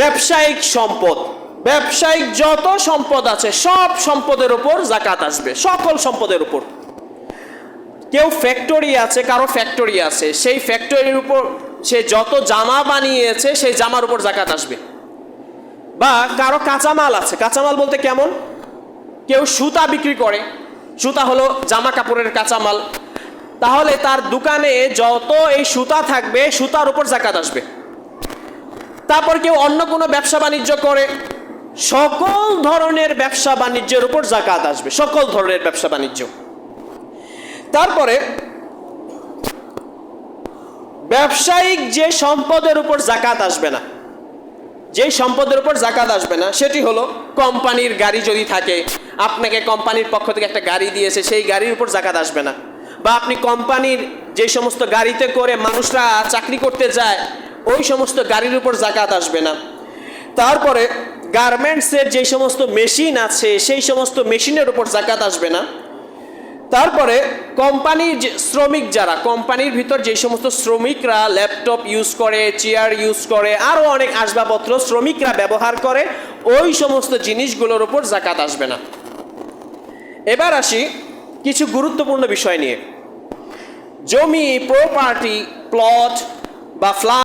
ব্যবসায়িক সম্পদ, ব্যবসায়িক যত সম্পদ আছে সব সম্পদের উপর যাকাত আসবে, সকল সম্পদের উপর। কেউ ফ্যাক্টরি আছে, কারো ফ্যাক্টরি আছে, সেই ফ্যাক্টরির উপর সে যত জামা বানিয়েছে সেই জামার উপর যাকাত আসবে। বা কারো কাঁচামাল আছে, কাঁচামাল বলতে কেমন, কেউ সুতা বিক্রি করে, সুতা হলো জামা কাপড়ের কাঁচামাল, তাহলে তার দোকানে যত এই সুতা থাকবে সুতার উপর যাকাত আসবে। তারপর কেউ অন্য কোনো ব্যবসা বাণিজ্য করে, সকল ধরনের ব্যবসা বাণিজ্যের উপর যাকাত আসবে, সকল ধরনের ব্যবসা বাণিজ্য। তারপরে ব্যবসায়িক যে সম্পদের উপর যাকাত আসবে না, যে সম্পদের উপর যাকাত আসবে না সেটি হলো কোম্পানির গাড়ি যদি থাকে, আপনাকে কোম্পানির পক্ষ থেকে একটা গাড়ি দিয়েছে, সেই গাড়ির উপর যাকাত আসবে না। বা আপনি কোম্পানির যে সমস্ত গাড়িতে করে মানুষরা চাকরি করতে যায় ওই সমস্ত গাড়ির উপর যাকাত আসবে না। তারপরে গার্মেন্টসের যে সমস্ত মেশিন আছে সেই সমস্ত মেশিনের উপর যাকাত আসবে না। তারপরে কোম্পানির শ্রমিক যারা, কোম্পানির ভিতর যে সমস্ত শ্রমিকরা ল্যাপটপ ইউজ করে, চেয়ার ইউজ করে, আরও অনেক আসবাবপত্র শ্রমিকরা ব্যবহার করে, ওই সমস্ত জিনিসগুলোর উপর যাকাত আসবে না। এবার আসি কিছু গুরুত্বপূর্ণ বিষয় নিয়ে। জমি, প্রপার্টি, প্লট বা ফ্ল্যাট